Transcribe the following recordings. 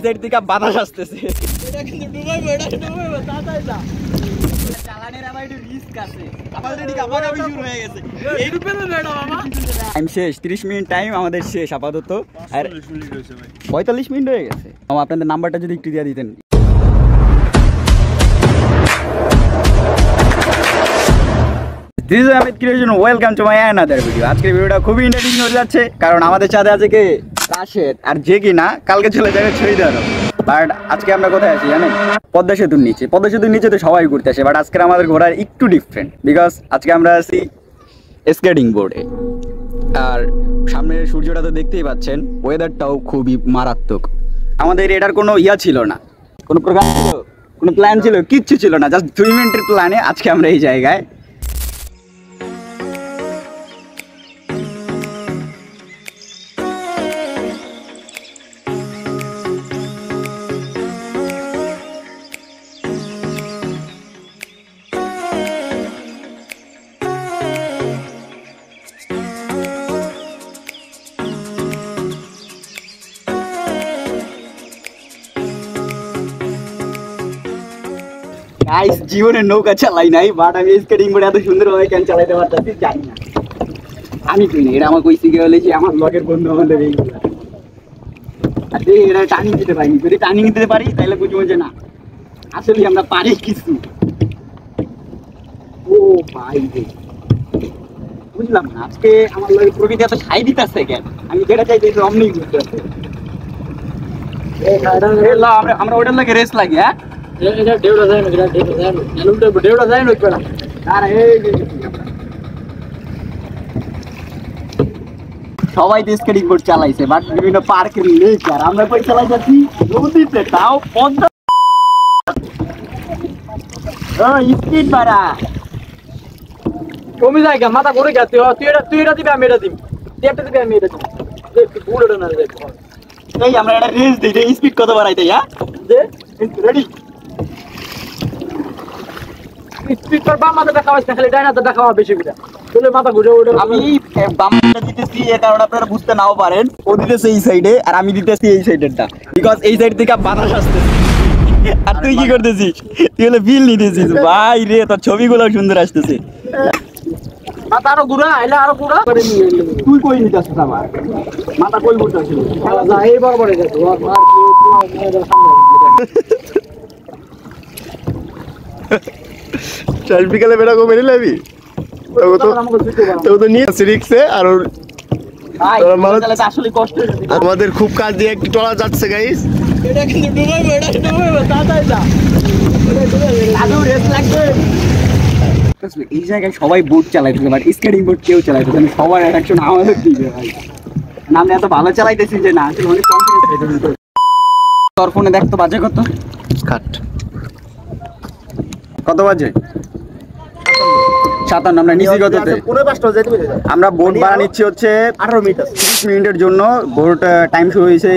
Side থেকে বাতাস আসতেছে। এটা কিন্তু ডুবাইবো, এটা ডুবাইবো, তাড়াতাড়ি যা। চালানের আবার একটু রিস্ক আছে। আমাদের এদিকে আবার শুরু হয়ে গেছে। এই রূপে না ম্যাডাম মামা। টাইম শেষ, 30 মিনিট টাইম আমাদের শেষ আপাতত। আর 45 মিনিট হয়ে গেছে। আপনাদের নাম্বারটা যদি একটু দিয়ে দিতেন। This is Amit Creation. Welcome to my another video. আজকের ভিডিওটা খুবই ইন্টারেস্টিং হতে যাচ্ছে, কারণ আমাদের সাথে আছে কে রাশেদ, আর যে কি না কালকে চলে যাবে ছয়দারো। বাট আজকে আমরা কোথায় আছি জানেন? পদ্মা সেতুর নিচে। পদ্মা সেতুর নিচে তো সবাই ঘুরতে আসে, বাট আজকে আমাদের ঘোরার একটু ডিফারেন্ট, বিকজ আজকে আমরা আছি স্কেটিং বোর্ডে। আর সামনের সূর্যটা তো দেখতেই পাচ্ছেন, ওয়েদারটাও খুবই মারাত্মক। আমাদের এটার কোনো ছিল না, কোনো প্রোগ্রাম ছিল, কোনো প্ল্যান ছিল, কিচ্ছু ছিল না। জাস্ট 2 মিনিটের প্ল্যানে আজকে আমরা এই জায়গায়। গাইস, জীবনে নৌকা চালাই নাই, বাট আমি স্কেটিং বোর্ডে এত সুন্দরভাবে কেন চালাইতে পারতেছি জানি না। আমি তুই না, এটা আমার কই শিখে হলেছি আমার লগের বন্ধু আমাদের এইগুলা। আর এটা টার্নিং দিতে পারিনি, যদি টার্নিং দিতে পারি তাহলে বুঝবো যে না আসলে আমরা পারি কিছু। ও ভাই বুঝলাম না, আজকে আমার লগে প্রকৃতি এত সাই দিতেছে কেন? আমি যেটা চাইতে অমনি বুঝতে পারছি। আমরা ওটার লাগে রেস লাগি। হ্যাঁ, সবাই তো স্কেটিং বোর্ড চালাইছে, বাট বিভিন্ন পার্কের লেক, আর আমরা কই চালাই যাচ্ছি নদীতে, তাও পদ্মা। স্পিড বাড়া কমে যায়, মাথা ঘুরে গেছে। তুই এটা দিবি, আমি এটা দিব, তুই একটা দিবি, আমি এটা দিব। এই আমরা একটা রেস দিই, স্পিড কত বাড়াইতে? হ্যাঁ, রেডি? স্পিড কর, বাম মাথা দেখাও, খালি ডান হাতে দেখাও বেশি করে। তাহলে মাথা ঘুরে ওঠে। আমি বাম হাতে দিতেছি, এর কারণে আপনারা বুঝতে নাও পারেন। ও দিতেছে এই সাইডে আর আমি দিতেছি এই সাইডেরটা, বিকজ এই সাইড থেকে বাতাস আসতেছে। আর তুই কি করতেছিস? তুই হলে বিল নিতেছিস। ভাই রে, তোর ছবিগুলো সুন্দর আসতেছে। মাথা আরো ঘুরা, এলা আরো ঘুরা। তুই কই নিতেছিস আমার মাথা? কই ঘুরতেছিস? এই বরাবর যাচ্ছে। চার বিকালে বেড়া কো মেরে লাবি তো নিয়ে রিক্সে। আর আমাদের খুব কাজ দিয়ে একটু টলা যাচ্ছে গাইস। এটা কিন্তু ডুবাইবো, এটা ডুবাইবো, তাড়াতাড়ি যা। আদৌ রেস লাগবে। এই জায়গায় সবাই বোট চালাইতেছে, বাট স্কেটিং বোর্ড কেউ চালাইতেছে না। সবার অ্যাট্রাকশন আমাদের দিকে ভাই। আমি এত ভালো চালাইতেছি যে না, আসলে অনেক কনফিডেন্স। তোর ফোনে দেখ তো বাজে কত? কাট কত বাজে? 57। আমরা নিচে কততে? আমরা বোট ভাড়া নিচ্ছি হচ্ছে 18 মিনিট, 30 মিনিটের জন্য। বোট টাইম শুরু হয়েছে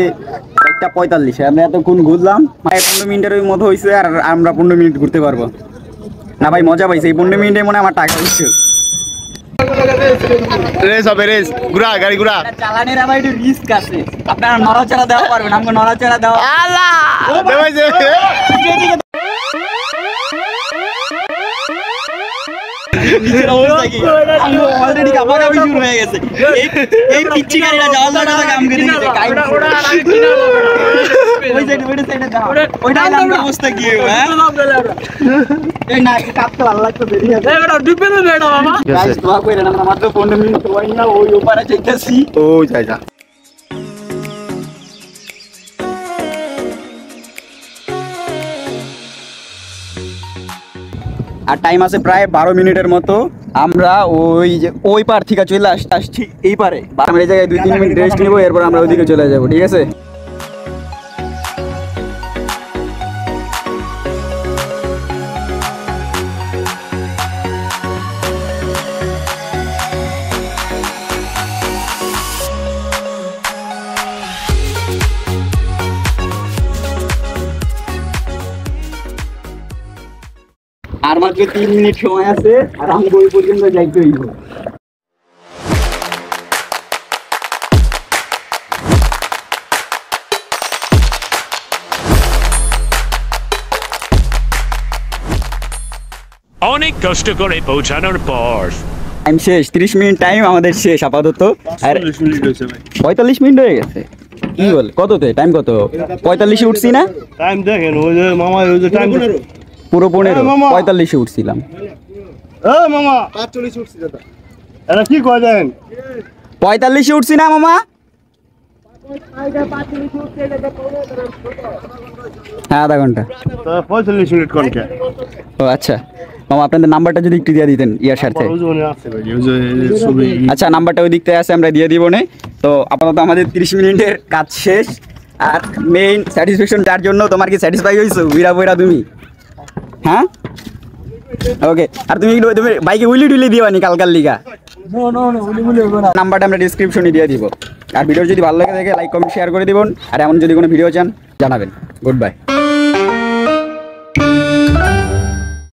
1:45। আমরা এতক্ষণ ঘুরলাম, 15 মিনিটের মতো হয়েছে। আর আমরা 15 মিনিট ঘুরতে পারবো না ভাই। মজা পাইছে এই 15 মিনিটে, মনে আমার টাকা হচ্ছে। রেস হবে, রেস ঘুরা, গাড়ি ঘুরা। চালানের আবার একটু রিস্ক আছে। আপনারা নড়াচড়া দেওয়া পারবেন, আমাকে নড়াচড়া দেওয়া। আল্লাহ দেবাইছে। নিচের অবস্থা কি? অলরেডি কামার আমি শুরু হয়ে গেছে। এই পিচ্চি গাড়িটা যাওয়ার জন্য তো কাম করে দিয়েছে। ওই সাইডে, ওই সাইডে যাও। ওইটা আমার অবস্থা কি হবে? এই না কাটতে ভালো লাগতো, বেরিয়ে আছে। এবারে ডুবে না ম্যাডাম মামা। গাইস দোয়া কইরেন, আমরা মাত্র 15 মিনিট ওই না ওই ওপারে যাইতাছি। ও যাই যা। আর টাইম আছে প্রায় 12 মিনিটের মতো। আমরা ওই যে ওই পার থেকে চলে আসছি এই পারে। আমরা এই জায়গায় 2-3 মিনিট রেস্ট নেবো, এরপর আমরা ওইদিকে চলে যাবো। ঠিক আছে? আর মাত্র 3 মিনিট সময় আছে, আর আমি ওই পর্যন্ত যাইতে হইব। অনেক কষ্ট করে পৌঁছানোর পর টাইম শেষ, 30 মিনিট টাইম আমাদের শেষ আপাতত। আর 45 মিনিট হয়ে গেছে। কি বল, কততে টাইম কত? 45-এ উঠছি না? টাইম দেখেন ওই যে মামা ওই যে টাইম পুরো 15, মামা। 45-এ উঠছিলাম। এ মামা 45 উঠছি দাদা। এটা কি কয় দেন? 45-এ উঠছি না মামা? হ্যাঁ, আধা ঘন্টা। তো 45 মিনিট কোন কে? ও আচ্ছা মামা, আপনাদের নাম্বারটা যদি একটু দিয়ে দিতেন ইয়ার সাথে। ওই যে মনে আছে ভাই ওই যে ছবি আচ্ছা, নাম্বারটা ওই দিক থেকে আছে, আমরা দিয়ে দিব নে। তো আপাতত আমাদের 30 মিনিটের কাজ শেষ। আর মেইন স্যাটিসফ্যাকশন যার জন্য, তোমার কি স্যাটিসফাই হয়েছো উইরা বইরা তুমি? হ্যাঁ, ওকে। আর তুমি বাইকে উইলি টুইলি দিবানি কালকার লিগা? নাম্বারটা আমরা ডিসক্রিপশনে দিয়ে দিব। আর ভিডিও যদি ভালো লাগে থাকে লাইক কমেন্ট শেয়ার করে দিবেন। আর এমন যদি কোনো ভিডিও চান জানাবেন। Good bye.